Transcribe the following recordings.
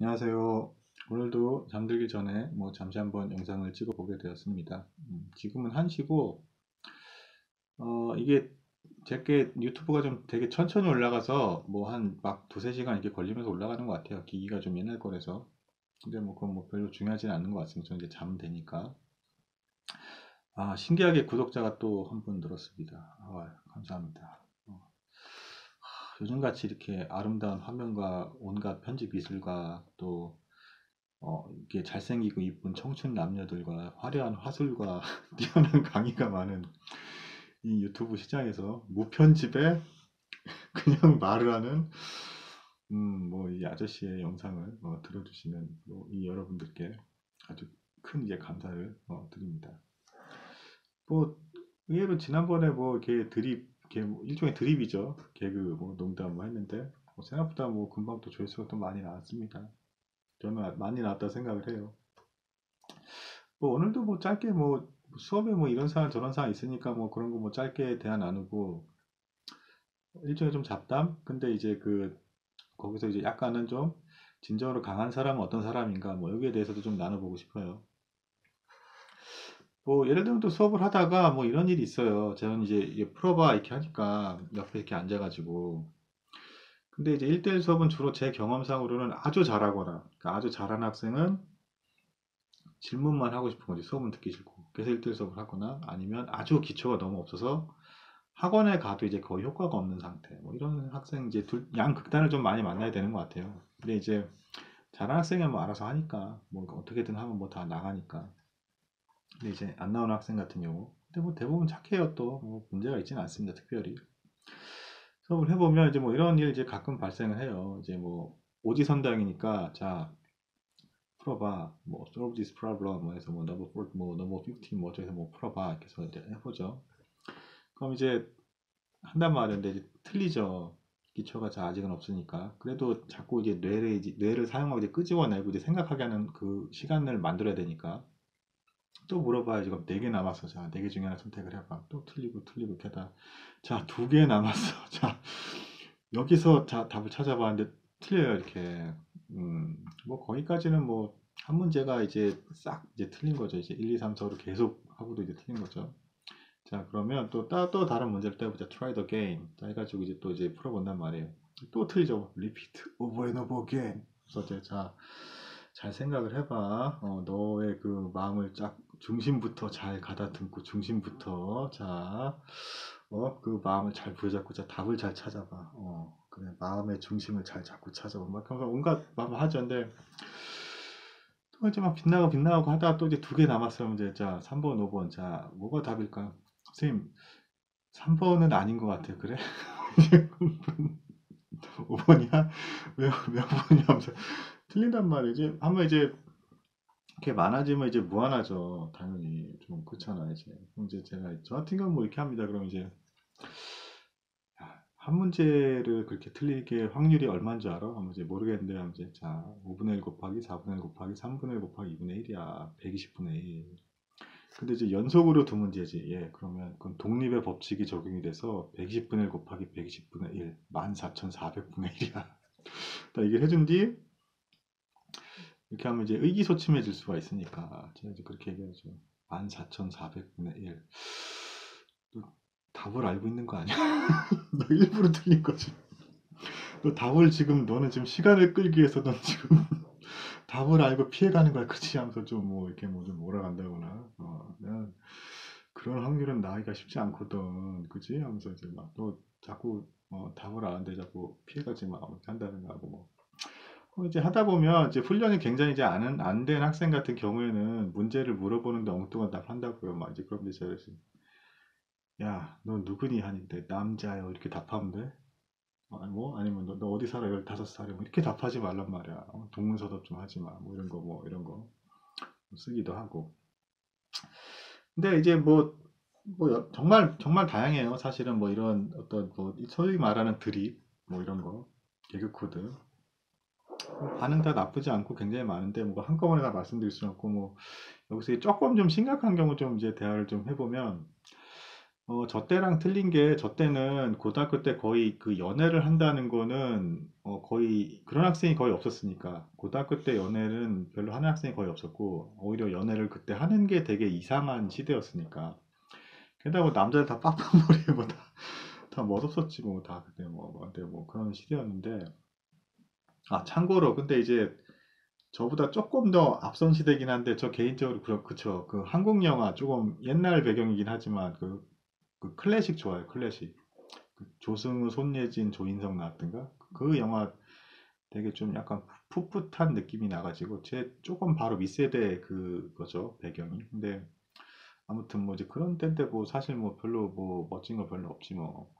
안녕하세요. 오늘도 잠들기 전에 잠시 한번 영상을 찍어 보게 되었습니다. 지금은 1시고, 이게 제게 유튜브가 좀 되게 천천히 올라가서 한 막 두세 시간 이렇게 걸리면서 올라가는 것 같아요. 기기가 좀 옛날 거라서. 근데 그건 별로 중요하지는 않는 것 같습니다. 저는 이제 자면 되니까. 신기하게 구독자가 또 한 분 늘었습니다. 감사합니다. 요즘같이 이렇게 아름다운 화면과 온갖 편집 기술과 또 이게 잘생기고 이쁜 청춘 남녀들과 화려한 화술과 뛰어난 강의가 많은 이 유튜브 시장에서 무편집에 그냥 말을 하는 이 아저씨의 영상을 들어주시는 이 여러분들께 아주 큰 이제 감사를 드립니다. 뭐 의외로 지난번에 이렇게 드립, 이렇게 일종의 드립이죠. 개그 농담 했는데 생각보다 금방 또 조회수가 또 많이 나왔습니다. 저는 많이 나왔다 생각을 해요. 오늘도 짧게 수업에 이런 사안 저런 사안 있으니까 그런 거 짧게 대화 나누고 일종의 좀 잡담. 근데 이제 거기서 이제 약간은 좀 진정으로 강한 사람은 어떤 사람인가 여기에 대해서도 좀 나눠보고 싶어요. 예를 들면 또 수업을 하다가 이런 일이 있어요. 저는 이제 이게 풀어봐 이렇게 하니까 옆에 이렇게 앉아가지고, 근데 이제 1대1 수업은 주로 제 경험상으로는 아주 잘하거나, 그러니까 아주 잘하는 학생은 질문만 하고 싶은 거지 수업은 듣기 싫고, 그래서 1대1 수업을 하거나, 아니면 아주 기초가 너무 없어서 학원에 가도 이제 거의 효과가 없는 상태. 이런 학생 이제 양 극단을 좀 많이 만나야 되는 것 같아요. 근데 이제 잘하는 학생은 알아서 하니까 어떻게든 하면 다 나가니까. 근데 이제 안 나오는 학생 같은 경우, 근데 대부분 착해요. 또 문제가 있지는 않습니다. 특별히 수업을 해보면 이제 이런 일 이제 가끔 발생을 해요. 이제 오지선다형이니까 자 풀어봐, solve this problem 해서 number 4, number 15 어쩌서 풀어봐 이렇게 해서 이제 해보죠. 그럼 이제 한단 말인데 이제 틀리죠. 기초가 아직은 없으니까. 그래도 자꾸 이제 뇌를 사용하고 이제 끄집어내고 이제 생각하게 하는 그 시간을 만들어야 되니까. 또 물어봐야지. 그럼 4개 남았어. 자, 4개 중에 하나 선택을 해봐. 또 틀리고 틀리고 게다. 자, 2개 남았어. 자, 여기서 자, 답을 찾아봤는데 틀려요. 이렇게. 거기까지는 한 문제가 이제 싹 이제 틀린 거죠. 이제 1, 2, 3, 4로 계속 하고도 이제 틀린 거죠. 자, 그러면 또 다른 문제를 떼보자. Try it again. 자, 해가지고 이제 또 이제 풀어본단 말이에요. 또 틀리죠. Repeat over and over again. 그래서 이제 자, 잘 생각을 해봐. 너의 그 마음을 쫙 중심부터 잘 가다듬고 중심부터 자, 그 마음을 잘 부여잡고 자, 답을 잘 찾아봐. 그래, 마음의 중심을 잘 잡고 찾아봐. 막 그런 온갖 마음을 하죠. 근데 또 이제 막 빗나가고 빗나가고 하다가 또 이제 2개 남았으면 이제 자, 3번, 5번. 자, 뭐가 답일까? 선생님, 3번은 아닌 것 같아요. 그래? 5번이야? 몇 번이야? 하면서 틀린단 말이지. 한번 이제 이렇게 많아지면 이제 무한하죠. 당연히. 좀 그렇잖아, 이제. 그럼 이제 저 같은 경우는 이렇게 합니다. 그럼 이제, 한 문제를 그렇게 틀리게 확률이 얼마인 줄 알아? 하면 이제 모르겠는데, 하면 이제, 자, 5분의 1 곱하기 4분의 1 곱하기 3분의 1 곱하기 2분의 1이야. 120분의 1. 근데 이제 연속으로 두 문제지. 예, 그러면 그건 독립의 법칙이 적용이 돼서 120분의 1 곱하기 120분의 1, 14,400분의 1이야. 딱 얘기를 해준 뒤, 이렇게 하면 이제 의기소침해질 수가 있으니까, 제가 이제 그렇게 얘기하죠. 14,400분의 1. 너 답을 알고 있는 거 아니야? 너 일부러 틀린 거지. 너 답을 지금, 너는 지금 시간을 끌기 위해서 넌 지금 답을 알고 피해가는 거야. 그치? 하면서 좀 이렇게 좀 몰아간다거나. 그런 확률은 나기가 쉽지 않거든. 그치? 하면서 이제 막 또 자꾸 답을 아는데 자꾸 피해가지 마. 이렇게 한다든가 하고 이제 하다 보면 이제 훈련이 굉장히 이제 안 된 학생 같은 경우에는 문제를 물어보는데 엉뚱한 답 한다고요. 막 이제 그럼 이제 제가 야, 너 누구니? 하는데 남자요. 이렇게 답하면 돼. 아니면 너 어디 살아? 15살에 이렇게 답하지 말란 말이야. 동문서답 좀 하지 마. 이런 거 이런 거 쓰기도 하고. 근데 이제 정말 정말 다양해요. 사실은 이런 어떤 소위 말하는 드립 이런 거 개그 코드 반응 다 나쁘지 않고 굉장히 많은데 한꺼번에 다 말씀드릴 수는 없고 여기서 조금 좀 심각한 경우 좀 이제 대화를 좀 해보면 저 때랑 틀린 게, 저 때는 고등학교 때 거의 그 연애를 한다는 거는 거의 그런 학생이 거의 없었으니까, 고등학교 때 연애는 별로 하는 학생이 거의 없었고, 오히려 연애를 그때 하는 게 되게 이상한 시대였으니까. 게다가 뭐 남자들 다 빡빡머리에 뭐 다 멋없었지 뭐, 다 그때 뭐 근데 뭐 그런 시대였는데. 아, 참고로 근데 이제 저보다 조금 더 앞선 시대긴 한데, 저 개인적으로 그쵸, 그 한국 영화 조금 옛날 배경이긴 하지만 그 클래식 좋아요, 클래식. 그 조승우, 손예진, 조인성 나왔던가? 그 영화 되게 좀 약간 풋풋한 느낌이 나가지고, 제 조금 바로 윗세대 그거죠, 배경이. 근데 아무튼 뭐 이제 그런 때인데 뭐 사실 뭐 별로 뭐 멋진 거 별로 없지 뭐.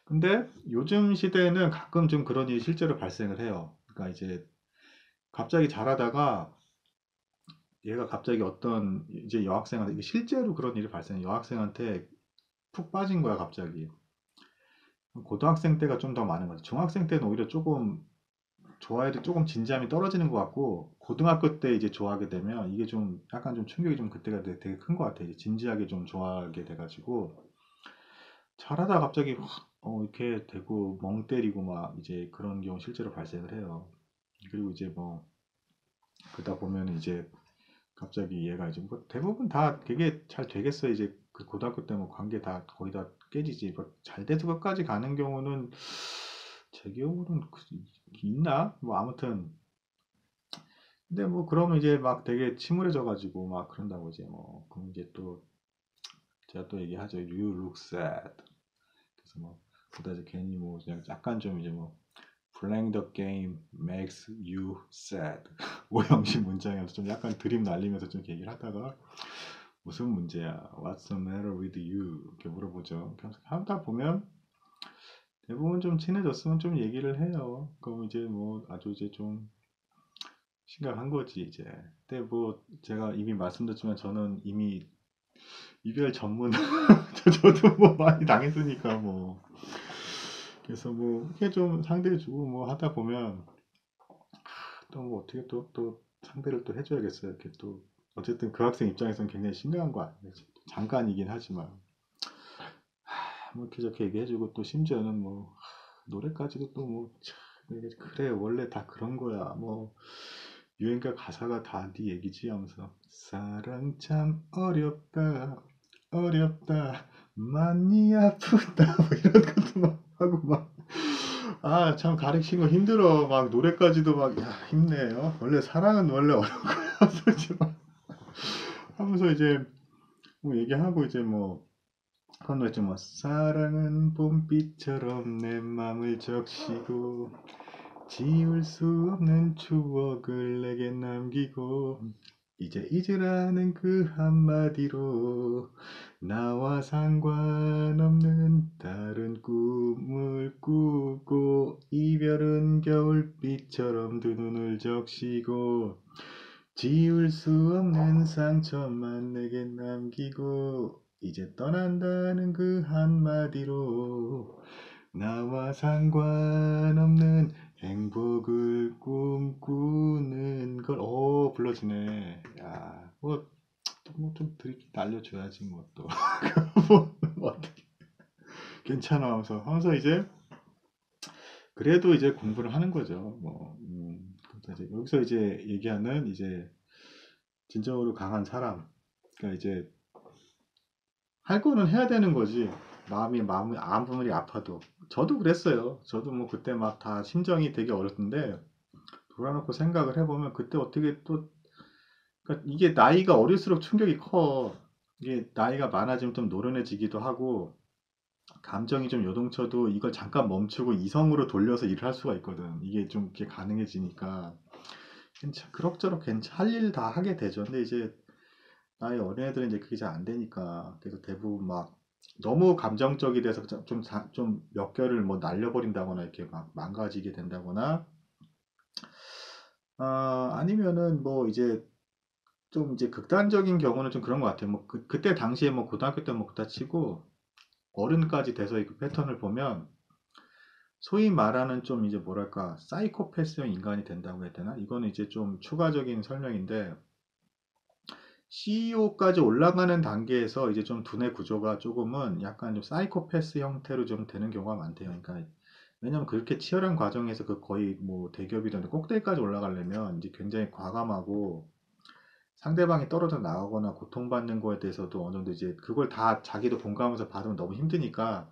근데 요즘 시대에는 가끔 좀 그런 일이 실제로 발생을 해요. 그러니까 이제 갑자기 잘하다가 얘가 갑자기 어떤 이제 여학생한테, 이게 실제로 그런 일이 발생해. 여학생한테 푹 빠진 거야, 갑자기. 고등학생 때가 좀 더 많은 거죠. 중학생 때는 오히려 조금 좋아해도 조금 진지함이 떨어지는 것 같고, 고등학교 때 이제 좋아하게 되면 이게 좀 약간 좀 충격이 좀 그때가 되게 큰 것 같아요. 이제 진지하게 좀 좋아하게 돼가지고 잘하다 갑자기 확 이렇게 되고 멍 때리고 막 이제 그런 경우 실제로 발생을 해요. 그리고 이제 뭐 그러다 보면 이제 갑자기 얘가 이제 뭐 대부분 다 그게 잘 되겠어요. 이제 그 고등학교 때 뭐 관계 다 거의 다 깨지지. 뭐잘 돼서 끝까지 가는 경우는 제 기억으로는 있나? 뭐 아무튼. 근데 뭐 그러면 이제 막 되게 침울해져 가지고 막 그런다고 이제 뭐 그럼 이제 또 제가 또 얘기하죠. You look sad. 그래서 뭐 그다 이제 괜히 뭐 그냥 약간 좀 이제 뭐 Playing the game makes you sad. 오형식 문장이어서 좀 약간 드립 날리면서 좀 얘기를 하다가 무슨 문제야? What's the matter with you? 이렇게 물어보죠. 그래서 하다 보면 대부분 좀 친해졌으면 좀 얘기를 해요. 그럼 이제 뭐 아주 이제 좀 심각한 거지 이제. 근데 뭐 제가 이미 말씀드렸지만 저는 이미 이별 전문 저도 뭐 많이 당했으니까 뭐. 그래서 뭐 이게 좀 상대해주고 뭐 하다 보면 또 뭐 어떻게 또 상대를 또 해줘야겠어요. 이렇게 또 어쨌든 그 학생 입장에서는 굉장히 심각한 거 아니에요. 잠깐이긴 하지만 뭐 이렇게 저렇게 얘기해주고 또 심지어는 뭐 노래까지도 또 뭐 그래 원래 다 그런 거야 뭐 유행가 가사가 다 네 얘기지 하면서 사랑 참 어렵다 어렵다 많이 아프다 뭐 이런 것도 막 하고 막 아 참 가르치는 거 힘들어 막 노래까지도 막 야 힘내요 원래 사랑은 원래 어려운 거야 솔직히 막 하면서 이제 뭐 얘기하고 이제 뭐 건너했죠 뭐 사랑은 봄비처럼 내 맘을 적시고 지울 수 없는 추억을 내게 남기고 이제 잊으라는 그 한마디로 나와 상관없는 다른 꿈을 꾸고 이별은 겨울비처럼 두 눈을 적시고 지울 수 없는 상처만 내게 남기고 이제 떠난다는 그 한마디로 나와 상관없는 행복을 꿈꾸는 걸, 불러주네. 야, 뭐좀 드립 날려줘야지, 뭐 또. 뭐 어떻게, 괜찮아 하면서 이제, 그래도 이제 공부를 하는 거죠. 뭐, 그래서 이제 여기서 이제 얘기하는 이제, 진정으로 강한 사람. 그러니까 이제, 할 거는 해야 되는 거지. 마음이 아무리 아파도. 저도 그랬어요. 저도 뭐 그때 막 다 심정이 되게 어렸는데, 돌아놓고 생각을 해보면 그때 어떻게 또 그러니까 이게 나이가 어릴수록 충격이 커. 이게 나이가 많아지면 좀 노련해지기도 하고 감정이 좀 요동쳐도 이걸 잠깐 멈추고 이성으로 돌려서 일을 할 수가 있거든. 이게 좀 이렇게 가능해지니까 그럭저럭 할 일 다 하게 되죠. 근데 이제 나이 어린 애들은 이제 그게 잘 안 되니까 그래서 대부분 막 너무 감정적이 돼서 좀 몇 개월을 뭐 날려버린다거나 이렇게 막 망가지게 된다거나 아니면은 뭐 이제 좀 이제 극단적인 경우는 좀 그런 것 같아요. 뭐 그때 당시에 뭐 고등학교 때 뭐 그렇다 치고 어른까지 돼서 그 패턴을 보면 소위 말하는 좀 이제 뭐랄까 사이코패스형 인간이 된다고 해야 되나? 이거는 이제 좀 추가적인 설명인데 CEO까지 올라가는 단계에서 이제 좀 두뇌 구조가 조금은 약간 좀 사이코패스 형태로 좀 되는 경우가 많대요. 그러니까 왜냐면 그렇게 치열한 과정에서 그 거의 뭐 대기업이든 꼭대기까지 올라가려면 이제 굉장히 과감하고 상대방이 떨어져 나가거나 고통받는 거에 대해서도 어느 정도 이제 그걸 다 자기도 공감하면서 받으면 너무 힘드니까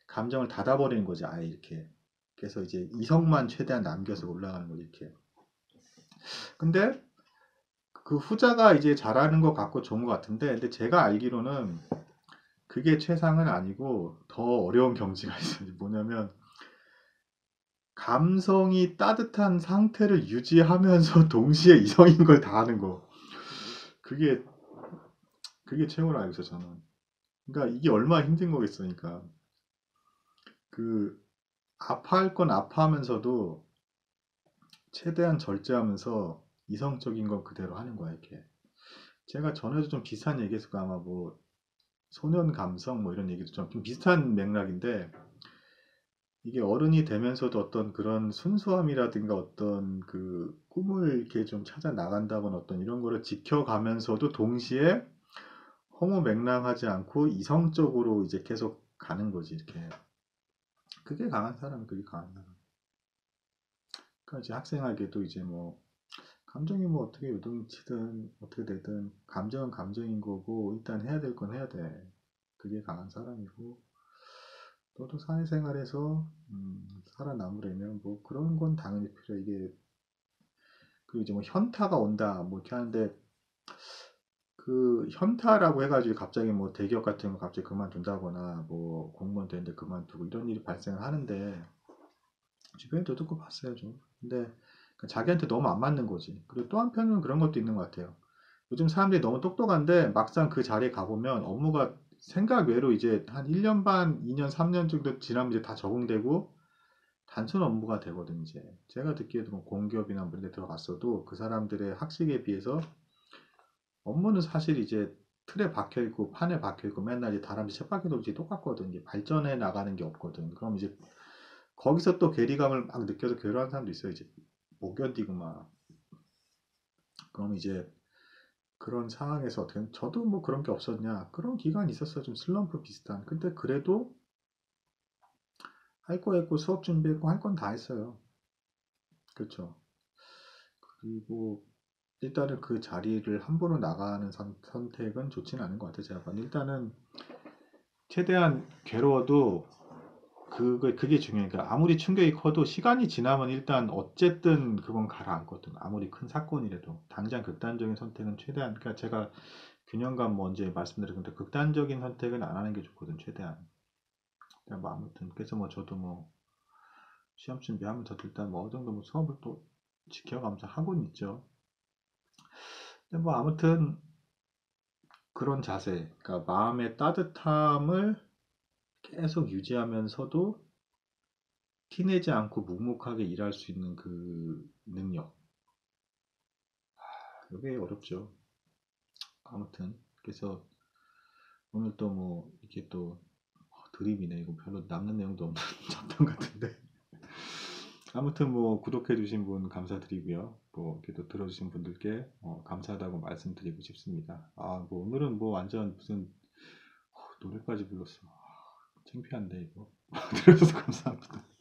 감정을 닫아버리는 거지, 아예 이렇게. 그래서 이제 이성만 최대한 남겨서 올라가는 거지, 이렇게. 근데 그 후자가 이제 잘하는 것 같고 좋은 것 같은데, 근데 제가 알기로는 그게 최상은 아니고 더 어려운 경지가 있어요. 뭐냐면 감성이 따뜻한 상태를 유지하면서 동시에 이성인 걸 다 하는 거. 그게 최고로 알고 있어요, 저는. 그러니까 이게 얼마나 힘든 거겠으니까. 그 아파할 건 아파하면서도 최대한 절제하면서 이성적인 건 그대로 하는 거야, 이렇게. 제가 전에도 좀 비슷한 얘기했을 거 아마 뭐 소년 감성 뭐 이런 얘기도 좀 비슷한 맥락인데 이게 어른이 되면서도 어떤 그런 순수함이라든가 어떤 그 꿈을 이렇게 좀 찾아 나간다거나 어떤 이런 거를 지켜가면서도 동시에 허무맹랑하지 않고 이성적으로 이제 계속 가는 거지, 이렇게. 그게 강한 사람, 그게 강한 사람. 그러니까 이제 학생에게도 이제 뭐 감정이 뭐 어떻게 요동치든 어떻게 되든 감정은 감정인 거고 일단 해야 될 건 해야 돼. 그게 강한 사람이고 너도 사회생활에서 살아남으려면 뭐 그런 건 당연히 필요해. 이게 그 이제 뭐 현타가 온다 뭐 이렇게 하는데 그 현타라고 해가지고 갑자기 뭐 대기업 같은 거 갑자기 그만둔다거나 뭐 공무원 되는데 그만두고 이런 일이 발생을 하는데 주변에 도 듣고 봤어요 좀. 근데 자기한테 너무 안 맞는 거지. 그리고 또 한편은 그런 것도 있는 것 같아요. 요즘 사람들이 너무 똑똑한데 막상 그 자리에 가보면 업무가 생각 외로 이제 한 1년 반, 2년, 3년 정도 지나면 이제 다 적응되고 단순 업무가 되거든 이제. 제가 듣기에도 뭐 공기업이나 뭐 이런 데 들어갔어도 그 사람들의 학식에 비해서 업무는 사실 이제 틀에 박혀 있고 판에 박혀 있고 맨날 이제 다람쥐 쳇바퀴 돌지 똑같거든. 이제 발전해 나가는 게 없거든. 그럼 이제 거기서 또 괴리감을 막 느껴서 괴로워하는 사람도 있어요. 이제 못 견디고 막. 그럼 이제 그런 상황에서 어떻게 저도 뭐 그런 게 없었냐? 그런 기간이 있었어요. 좀 슬럼프 비슷한. 근데 그래도 할 거 했고 수업 준비했고 할 건 다 했어요. 그렇죠. 그리고 일단은 그 자리를 함부로 나가는 선택은 좋지는 않은 것 같아요. 제가 봐도 일단은 최대한 괴로워도 그게 중요해요. 그러니까 아무리 충격이 커도 시간이 지나면 일단 어쨌든 그건 가라앉거든. 아무리 큰 사건이라도 당장 극단적인 선택은 최대한 그러니까 제가 균형감 먼저 말씀드렸는데 극단적인 선택은 안 하는 게 좋거든. 최대한. 그냥 뭐 아무튼 그래서 뭐 저도 뭐 시험 준비하면서 일단 뭐 어느 정도 뭐 수업을 또 지켜가면서 하고는 있죠. 근데 뭐 아무튼 그런 자세, 그러니까 마음의 따뜻함을 계속 유지하면서도 티내지 않고 묵묵하게 일할 수 있는 그 능력. 이게 어렵죠. 아무튼 그래서 오늘 또 뭐 이렇게 또 드립이네. 이거 별로 남는 내용도 없는 잡담 같은데. 아무튼 뭐 구독해주신 분 감사드리고요. 뭐 이렇게 또 들어주신 분들께 감사하다고 말씀드리고 싶습니다. 아, 뭐 오늘은 뭐 완전 무슨 노래까지 불렀어. 창피한데 이거. 들어줘서 감사합니다.